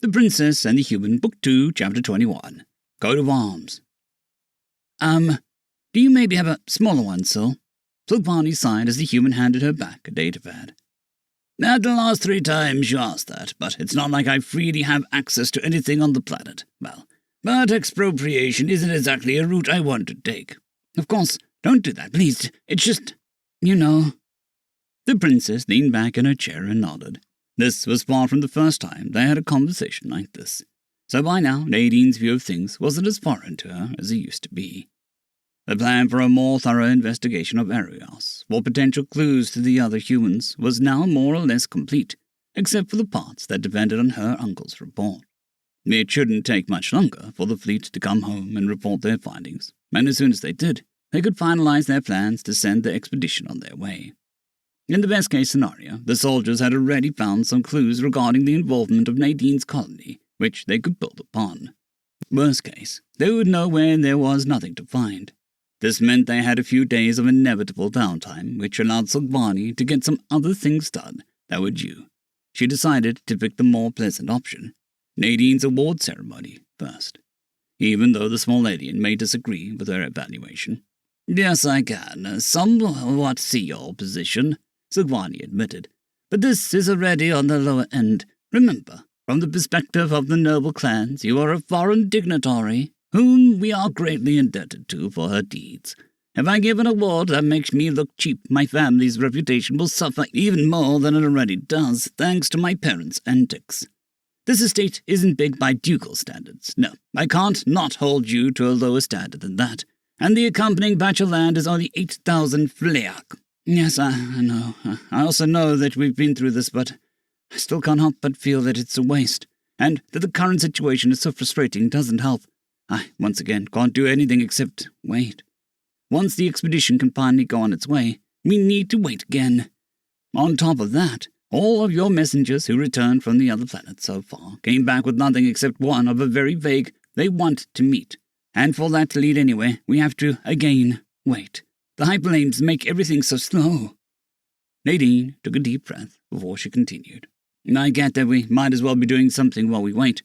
The Princess and the Human, Book 2, Chapter 21. Coat of Arms. Do you maybe have a smaller one, Sil? Silkbarney sighed as the Human handed her back a datapad. At the last 3 times you asked that, but it's not like I freely have access to anything on the planet. Well, but expropriation isn't exactly a route I want to take. Of course, don't do that, please. It's just, you know. The Princess leaned back in her chair and nodded. This was far from the first time they had a conversation like this. So by now, Nadine's view of things wasn't as foreign to her as it used to be. The plan for a more thorough investigation of Arios, for potential clues to the other humans, was now more or less complete, except for the parts that depended on her uncle's report. It shouldn't take much longer for the fleet to come home and report their findings, and as soon as they did, they could finalize their plans to send the expedition on their way. In the best-case scenario, the soldiers had already found some clues regarding the involvement of Nadine's colony, which they could build upon. Worst case, they would know where there was nothing to find. This meant they had a few days of inevitable downtime, which allowed Silkbarney to get some other things done that were due. She decided to pick the more pleasant option, Nadine's award ceremony, first, even though the small alien may disagree with her evaluation. Yes, I can somewhat see your position, Silkbarney admitted, but this is already on the lower end. Remember, from the perspective of the noble clans, you are a foreign dignitary, whom we are greatly indebted to for her deeds. If I give an award that makes me look cheap, my family's reputation will suffer even more than it already does, thanks to my parents' antics. This estate isn't big by ducal standards. No, I can't not hold you to a lower standard than that, and the accompanying patch of land is only 8,000 fleak. Yes, I know. I also know that we've been through this, but I still can't help but feel that it's a waste, and that the current situation is so frustrating doesn't help. I, once again, can't do anything except wait. Once the expedition can finally go on its way, we need to wait again. On top of that, all of your messengers who returned from the other planets so far came back with nothing except one of a very vague they want to meet. And for that to lead anywhere, we have to, again, wait. The hyperlanes make everything so slow. Nadine took a deep breath before she continued. I get that we might as well be doing something while we wait.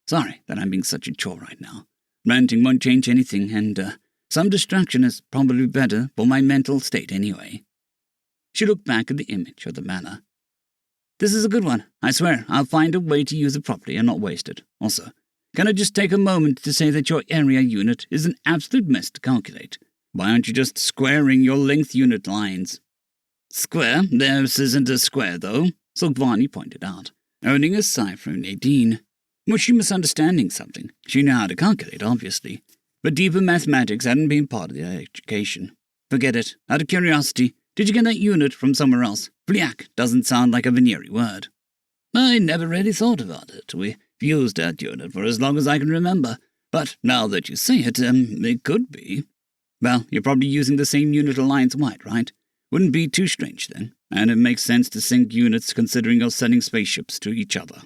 Sorry that I'm being such a chore right now. Ranting won't change anything, and some distraction is probably better for my mental state anyway. She looked back at the image of the manor. This is a good one. I swear, I'll find a way to use it properly and not waste it. Also, can I just take a moment to say that your area unit is an absolute mess to calculate? Why aren't you just squaring your length unit lines? Square? This isn't a square, though, Silkbarney pointed out, earning a sigh from Nadine. Was she misunderstanding something? She knew how to calculate, obviously, but deeper mathematics hadn't been part of their education. Forget it. Out of curiosity, did you get that unit from somewhere else? Fliak doesn't sound like a Veneeri word. I never really thought about it. We've used that unit for as long as I can remember, but now that you say it, it could be. Well, you're probably using the same unit alliance-wide, right? Wouldn't be too strange, then, and it makes sense to sync units considering you're sending spaceships to each other.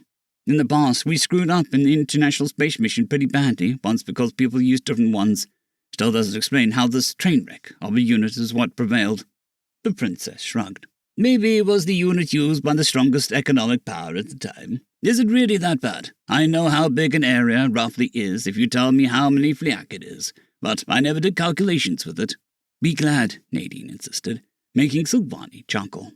In the past, we screwed up in the International Space Mission pretty badly, once because people used different ones. Still doesn't explain how this train wreck of a unit is what prevailed. The Princess shrugged. Maybe it was the unit used by the strongest economic power at the time. Is it really that bad? I know how big an area roughly is if you tell me how many fliak it is, but I never did calculations with it. Be glad, Nadine insisted, making Silkbarney chuckle.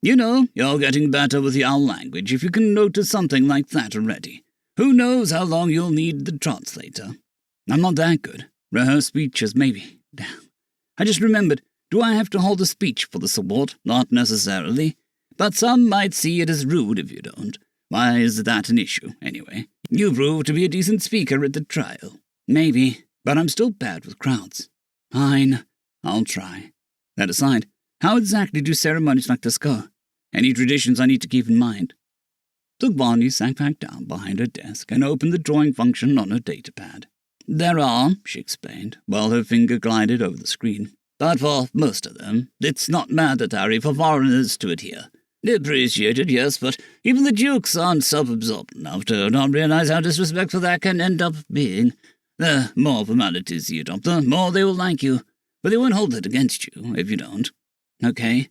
You know, you're getting better with your language if you can notice something like that already. Who knows how long you'll need the translator? I'm not that good. Rehearse speeches, maybe. Damn. I just remembered, do I have to hold a speech for the support? Not necessarily. But some might see it as rude if you don't. Why is that an issue, anyway? You proved to be a decent speaker at the trial. Maybe, but I'm still bad with crowds. Fine, I'll try. That aside, how exactly do ceremonies like this go? Any traditions I need to keep in mind? Silkbarney sat back down behind her desk and opened the drawing function on her datapad. There are, she explained, while her finger glided over the screen. But for most of them, it's not mandatory for foreigners to adhere. Appreciated, yes, but even the dukes aren't self-absorbed enough to not realize how disrespectful that can end up being. The more formalities you adopt, the more they will like you, but they won't hold it against you if you don't. Okay?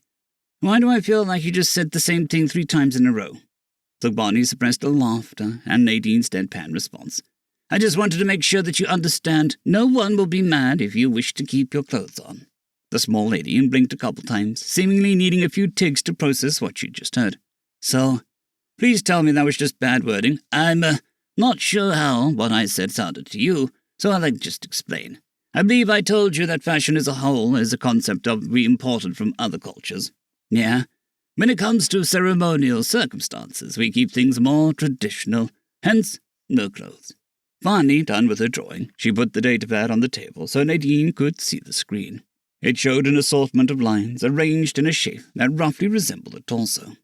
Why do I feel like you just said the same thing 3 times in a row? Barney suppressed a laughter and Nadine's deadpan response. I just wanted to make sure that you understand no one will be mad if you wish to keep your clothes on. The small lady blinked a couple times, seemingly needing a few tigs to process what she'd just heard. So, please tell me that was just bad wording. I'm, not sure how what I said sounded to you, so I'll just explain. I believe I told you that fashion as a whole is a concept we imported from other cultures. Yeah. When it comes to ceremonial circumstances, we keep things more traditional, hence no clothes. Finally done with her drawing, she put the datapad on the table so Nadine could see the screen. It showed an assortment of lines arranged in a shape that roughly resembled a torso.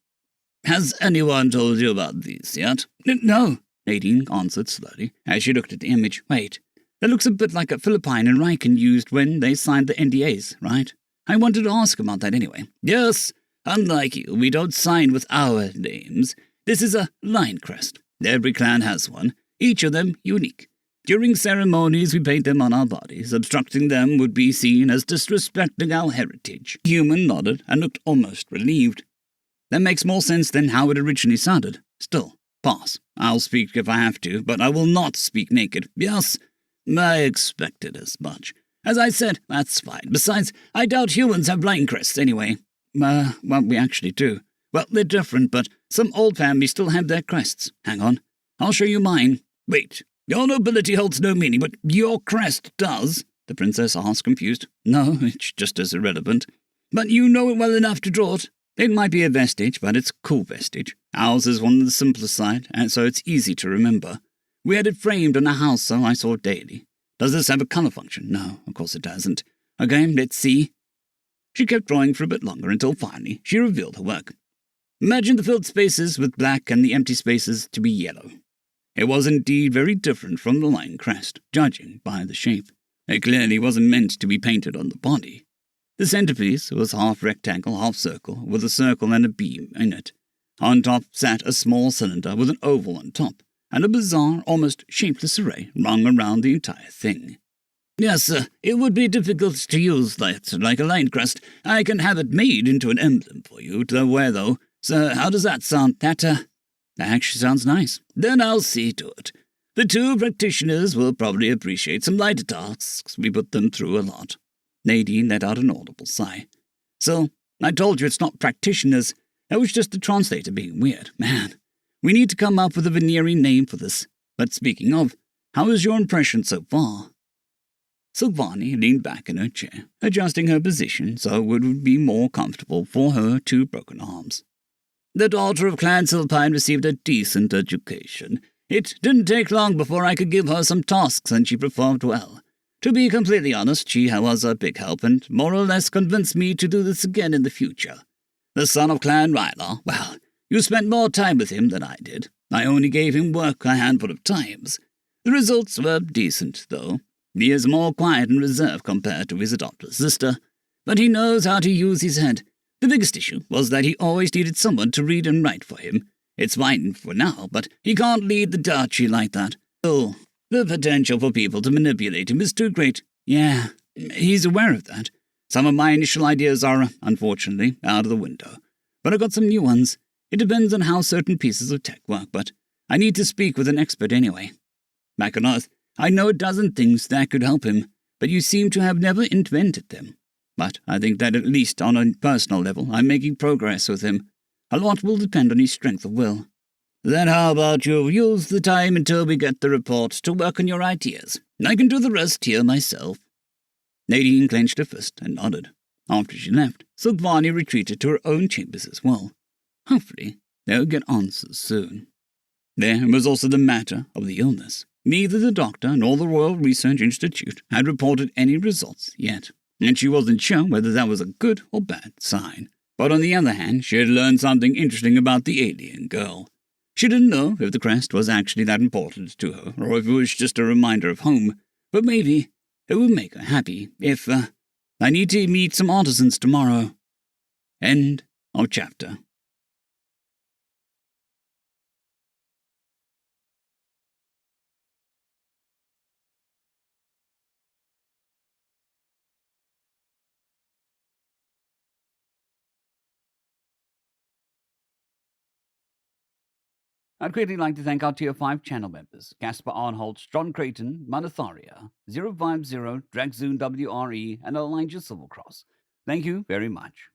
Has anyone told you about these yet? No, Nadine answered slowly as she looked at the image. Wait, that looks a bit like a Philippine and Raccoon used when they signed the NDAs, right? I wanted to ask about that anyway. Yes, unlike you, we don't sign with our names. This is a line crest. Every clan has one, each of them unique. During ceremonies, we paint them on our bodies. Obstructing them would be seen as disrespecting our heritage. Human nodded and looked almost relieved. That makes more sense than how it originally sounded. Still, pass. I'll speak if I have to, but I will not speak naked. Yes, I expected as much. As I said, that's fine. Besides, I doubt humans have line crests anyway. Well, we actually do. Well, they're different, but some old families still have their crests. Hang on. I'll show you mine. Wait. Your nobility holds no meaning, but your crest does, the princess asked, confused. No, it's just as irrelevant. But you know it well enough to draw it. It might be a vestige, but it's a cool vestige. Ours is one of the simpler side, and so it's easy to remember. We had it framed on a house, so I saw it daily. Does this have a colour function? No, of course it doesn't. Okay, let's see. She kept drawing for a bit longer until finally she revealed her work. Imagine the filled spaces with black and the empty spaces to be yellow. It was indeed very different from the line crest, judging by the shape. It clearly wasn't meant to be painted on the body. The centerpiece was half rectangle, half circle, with a circle and a beam in it. On top sat a small cylinder with an oval on top, and a bizarre, almost shapeless array rung around the entire thing. Yes, sir, it would be difficult to use that like a line crest. I can have it made into an emblem for you to wear, though. So how does that sound? That actually sounds nice. Then I'll see to it. The two practitioners will probably appreciate some lighter tasks. We put them through a lot. Nadine let out an audible sigh. So, I told you it's not practitioners. That was just the translator being weird. Man, we need to come up with a veneering name for this. But speaking of, how is your impression so far? Silvani leaned back in her chair, adjusting her position so it would be more comfortable for her two broken arms. The daughter of Clan Silpine received a decent education. It didn't take long before I could give her some tasks, and she performed well. To be completely honest, she was a big help and more or less convinced me to do this again in the future. The son of Clan Rylar, well, you spent more time with him than I did. I only gave him work a handful of times. The results were decent, though. He is more quiet and reserved compared to his adopted sister, but he knows how to use his head. The biggest issue was that he always needed someone to read and write for him. It's fine for now, but he can't lead the duchy like that. Oh, the potential for people to manipulate him is too great. Yeah, he's aware of that. Some of my initial ideas are, unfortunately, out of the window. But I've got some new ones. It depends on how certain pieces of tech work, but I need to speak with an expert anyway. Back on Earth, I know a dozen things that could help him, but you seem to have never invented them. But I think that at least on a personal level, I'm making progress with him. A lot will depend on his strength of will. Then how about you use the time until we get the report to work on your ideas? I can do the rest here myself. Nadine clenched her fist and nodded. After she left, Silvani retreated to her own chambers as well. Hopefully, they'll get answers soon. There was also the matter of the illness. Neither the doctor nor the Royal Research Institute had reported any results yet, and she wasn't sure whether that was a good or bad sign. But on the other hand, she had learned something interesting about the alien girl. She didn't know if the crest was actually that important to her, or if it was just a reminder of home, but maybe it would make her happy if, I need to meet some artisans tomorrow. End of chapter. I'd greatly like to thank our Tier 5 channel members, Casper Arnholtz, John Creighton, Manathayria, 050, Dragzoon W.R.E, and Elijah Silvercross. Thank you very much.